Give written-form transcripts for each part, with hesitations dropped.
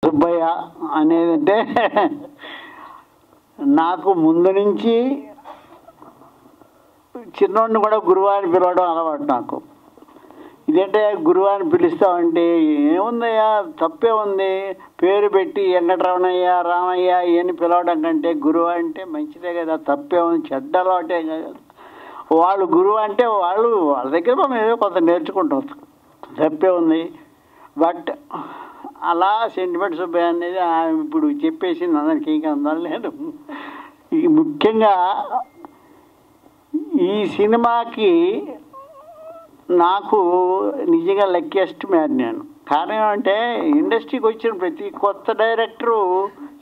సుబ్బయ్య అనేదంటే నాకు ముందు నుంచి చిన్నోడిని కూడా గురువు అని పిలవడం అలవాటు నాకు. ఇదేంటే గురువు అని పిలుస్తామంటే ఏముందయ్యా, తప్పే ఉంది. పేరు పెట్టి వెంకటరమణయ్య, రామయ్య ఇవన్నీ పిలవడం కంటే గురువు అంటే మంచిదే కదా, తప్పే ఉంది, చెడ్డ అలవాటే కదా. వాళ్ళు గురువు అంటే వాళ్ళ దగ్గర మనం ఏదో కొంత నేర్చుకుంటాం, తప్పే ఉంది. బట్ అలా సెంటిమెంట్ సుబ్బయ్య అనేది ఇప్పుడు చెప్పేసింది అందరికీ, ఇంకా అందరం లేదు. ముఖ్యంగా ఈ సినిమాకి నాకు నిజంగా లక్కీయెస్ట్ మ్యాన్ నేను. కారణం అంటే ఇండస్ట్రీకి వచ్చిన ప్రతి కొత్త డైరెక్టరు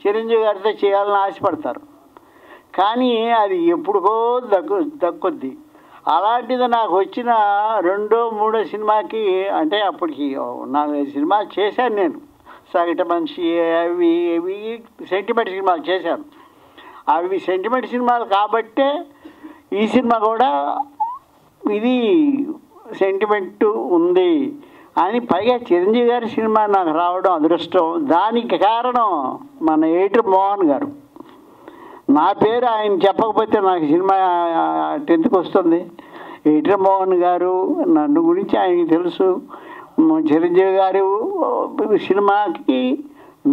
చిరంజీవి గారితో చేయాలని ఆశపడతారు, కానీ అది ఎప్పుడుకో దక్కుద్ది. అలాంటిది నాకు వచ్చిన రెండో మూడో సినిమాకి, అంటే అప్పటికి 4-5 సినిమాలు చేశాను నేను. సగటు మనిషి అవి సెంటిమెంట్ సినిమాలు చేశాను. అవి సెంటిమెంట్ సినిమాలు కాబట్టే ఈ సినిమా కూడా ఇది సెంటిమెంట్ ఉంది అని, పైగా చిరంజీవి గారి సినిమా నాకు రావడం అదృష్టం. దానికి కారణం మన ఏటర్ మోహన్ గారు. నా పేరు ఆయన చెప్పకపోతే నాకు సినిమా 10th వస్తుంది. ఏటర్ మోహన్ గారు నన్ను గురించి ఆయనకి తెలుసు. చిరంజీవి గారు సినిమాకి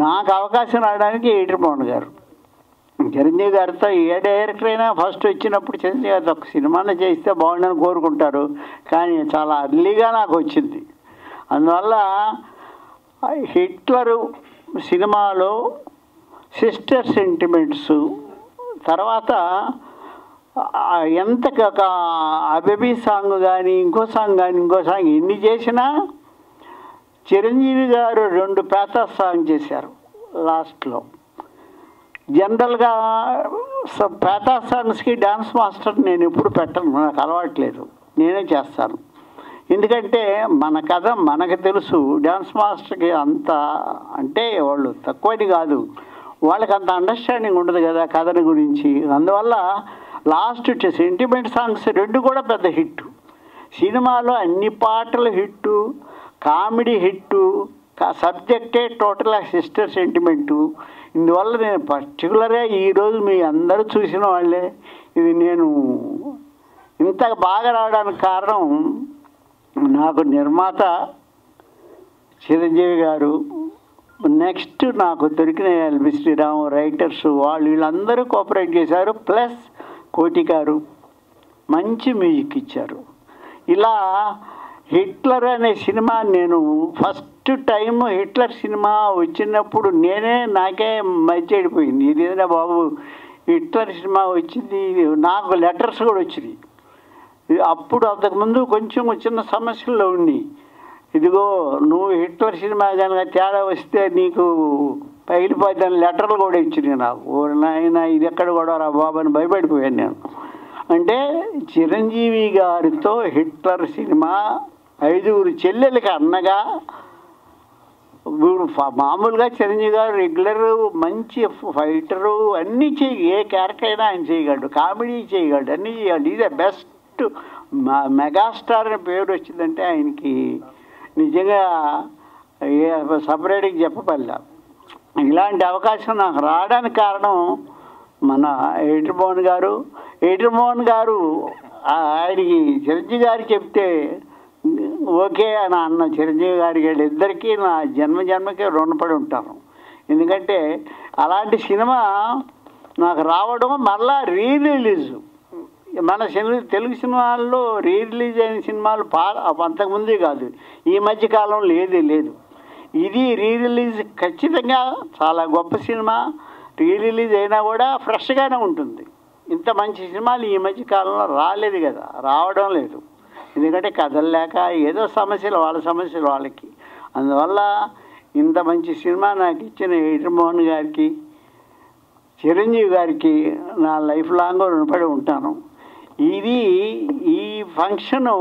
నాకు అవకాశం రావడానికి ఏటర్ మోహన్ గారు. చిరంజీవి గారితో ఏ డైరెక్టర్ అయినా ఫస్ట్ వచ్చినప్పుడు చిరంజీవి గారితో ఒక సినిమాని చేస్తే బాగుండని కోరుకుంటారు, కానీ చాలా అర్లీగా నాకు వచ్చింది. అందువల్ల హిట్లరు సినిమాలో సిస్టర్ సెంటిమెంట్స్ తర్వాత ఎంత అబేబీ సాంగ్ కానీ ఇంకో సాంగ్ ఎన్ని చేసినా చిరంజీవి గారు 2 ప్యాథాస్ సాంగ్ చేశారు లాస్ట్లో. జనరల్గా ప్యాథాస్ సాంగ్స్కి డ్యాన్స్ మాస్టర్ నేను ఎప్పుడు పెట్టను, నాకు అలవాట్లేదు, నేనే చేస్తాను. ఎందుకంటే మన కథ మనకు తెలుసు, డ్యాన్స్ మాస్టర్కి అంత అంటే వాళ్ళు తక్కువని కాదు, వాళ్ళకి అంత అండర్స్టాండింగ్ ఉండదు కదా కథని గురించి. అందువల్ల లాస్ట్ సెంటిమెంట్ సాంగ్స్ 2 కూడా పెద్ద హిట్. సినిమాలో అన్ని పాటలు హిట్టు, కామెడీ హిట్టు, సబ్జెక్టే టోటల్ సిస్టర్ సెంటిమెంటు. ఇందువల్ల నేను పర్టికులర్గా ఈరోజు మీ అందరూ చూసిన వాళ్ళే ఇది నేను ఇంత బాగా రావడానికి కారణం నాకు నిర్మాత చిరంజీవి గారు, నెక్స్ట్ నాకు దొరికిన ఎల్బి శ్రీరామ్, రైటర్స్ వీళ్ళందరూ కోఆపరేట్ చేశారు. ప్లస్ కోటి గారు మంచి మ్యూజిక్ ఇచ్చారు. ఇలా హిట్లర్ అనే సినిమా నేను ఫస్ట్ టైం హిట్లర్ సినిమా వచ్చినప్పుడు నాకే మర్చిపోయింది, ఇదేనా బాబు హిట్లర్ సినిమా వచ్చింది. నాకు లెటర్స్ కూడా వచ్చినాయి. అప్పుడు అంతకుముందు కొంచెం చిన్న సమస్యల్లో ఉంది. ఇదిగో నువ్వు హిట్లర్ సినిమా కనుక తేడా వస్తే నీకు పగిలిపోద్దని లెటర్లు కూడా ఇచ్చినాయి నాకు. ఓ నాయన ఇది ఎక్కడ కూడా రా బాబు అని భయపడిపోయాను నేను. అంటే చిరంజీవి గారితో హిట్లర్ సినిమా 5 చెల్లెలకి అన్నగా, మామూలుగా చిరంజీవి గారు రెగ్యులర్ మంచి ఫైటరు, అన్నీ ఏ క్యారెక్టర్ అయినా ఆయన చేయగలడు, కామెడీ చేయగలడు, అన్నీ చేయగలడు. ఈజ్ ద బెస్ట్ మెగాస్టార్ అనే పేరు వచ్చిందంటే ఆయనకి నిజంగా సపరేట్గా చెప్పబల్లా. ఇలాంటి అవకాశం నాకు రావడానికి కారణం మన ఏటర్ మోహన్ గారు ఆయనకి చిరంజీవి గారికి చెప్తే ఓకే అని అన్న చిరంజీవి గారికి వీళ్ళిద్దరికీ నా జన్మకి రుణపడి ఉంటాను. ఎందుకంటే అలాంటి సినిమా నాకు రావడం, మళ్ళా రిలీజ్ మన తెలుగు సినిమాల్లో రిలీజ్ అయిన సినిమాలు అంతకుముందే కాదు, ఈ మధ్యకాలం లేదు. ఇది రిలీజ్ ఖచ్చితంగా చాలా గొప్ప సినిమా. రిలీజ్ అయినా కూడా ఫ్రెష్గానే ఉంటుంది. ఇంత మంచి సినిమాలు ఈ మధ్యకాలంలో రాలేదు కదా, రావడం లేదు. ఎందుకంటే కథలు లేక ఏదో సమస్యలు వాళ్ళ సమస్యలు వాళ్ళకి. అందువల్ల ఇంత మంచి సినిమా నాకు ఇచ్చిన ఏటర్ మోహన్ గారికి, చిరంజీవి గారికి నా లైఫ్ లాంగ్ రుణపడి ఉంటాను. ఈ ఫంక్షను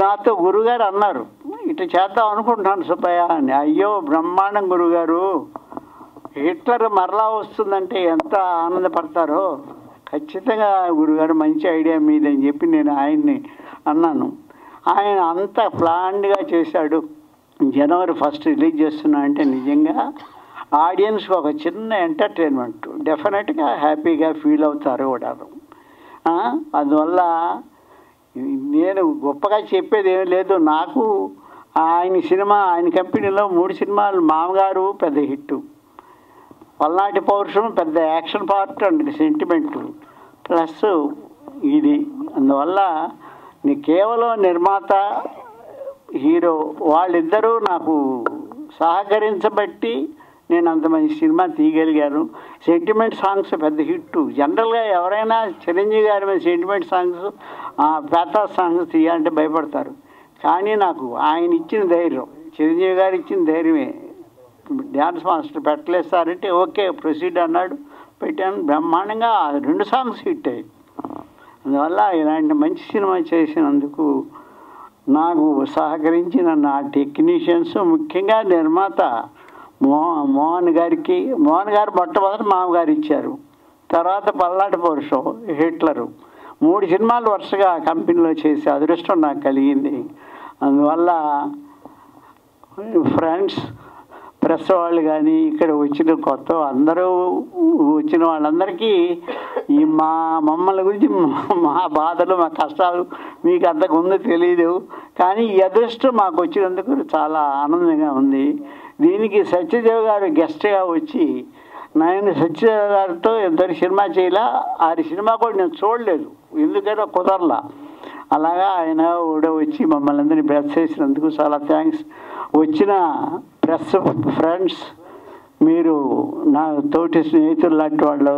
నాతో గురుగారు అన్నారు, ఇట్లా చేద్దాం అనుకుంటున్నాను సుబ్బయ్య అని. అయ్యో బ్రహ్మాండం గురుగారు, హిట్లర్ మరలా వస్తుందంటే ఎంత ఆనందపడతారో, ఖచ్చితంగా గురుగారు మంచి ఐడియా మీదని చెప్పి నేను ఆయన్ని అన్నాను. ఆయన అంత ప్లాన్డ్గా చేశాడు. జనవరి 1 రిలీజ్ చేస్తున్నా అంటే నిజంగా ఆడియన్స్కి ఒక చిన్న ఎంటర్టైన్మెంట్, డెఫినెట్గా హ్యాపీగా ఫీల్ అవుతారు కూడా. అందువల్ల నేను గొప్పగా చెప్పేది ఏమీ లేదు. నాకు ఆయన కంపెనీలో 3 సినిమాలు, మామగారు పెద్ద హిట్టు, పల్నాటి పౌరుషం పెద్ద action part and sentiment, plus ఇది. అందువల్ల కేవలం నిర్మాత హీరో వాళ్ళిద్దరూ నాకు సహకరించబట్టి నేను అంత మంచి సినిమా తీయగలిగాను. సెంటిమెంట్ సాంగ్స్ పెద్ద హిట్టు. జనరల్గా ఎవరైనా చిరంజీవి గారి మీద సెంటిమెంట్ సాంగ్స్, పేతా సాంగ్స్ తీయాలంటే భయపడతారు. కానీ నాకు ఆయన ఇచ్చిన ధైర్యం, చిరంజీవి గారు ఇచ్చిన ధైర్యమే. డ్యాన్స్ మాస్టర్ పెట్టలేదు సార్ అంటే ఓకే ప్రొసీడ్ అన్నాడు, పెట్టాను. బ్రహ్మాండంగా 2 సాంగ్స్ హిట్ అయ్యాయి. అందువల్ల ఇలాంటి మంచి సినిమా చేసినందుకు నాకు సహకరించిన నా టెక్నీషియన్స్, ముఖ్యంగా నిర్మాత మోహన్ గారు మొట్టమొదటి మామగారు ఇచ్చారు, తర్వాత పల్నాటి పౌరుషం, హిట్లరు, 3 సినిమాలు వరుసగా కంపెనీలో చేసే అదృష్టం నాకు కలిగింది. అందువల్ల ఫ్రెండ్స్, ప్రెస్ వాళ్ళు కానీ ఇక్కడ వచ్చిన కొత్త అందరూ వచ్చిన వాళ్ళందరికీ మమ్మల్ని గురించి, మా బాధలు, మా కష్టాలు మీకు అంతకుముందు తెలియదు. కానీ ఈ అదృష్టం మాకు వచ్చినందుకు చాలా ఆనందంగా ఉంది. దీనికి సత్యదేవ్ గారు గెస్ట్గా వచ్చి, నేను సత్యదేవ్ గారితో ఇద్దరు సినిమా చేయాల, 6 సినిమా కూడా నేను చూడలేదు, ఎందుకంటే కుదరలా. అలాగా ఆయన కూడా వచ్చి మమ్మల్ని అందరినీ బ్లెస్ చేసినందుకు చాలా థ్యాంక్స్. వచ్చిన ప్రెస్ ఫ్రెండ్స్, మీరు నా తోటి స్నేహితులు లాంటి వాళ్ళు,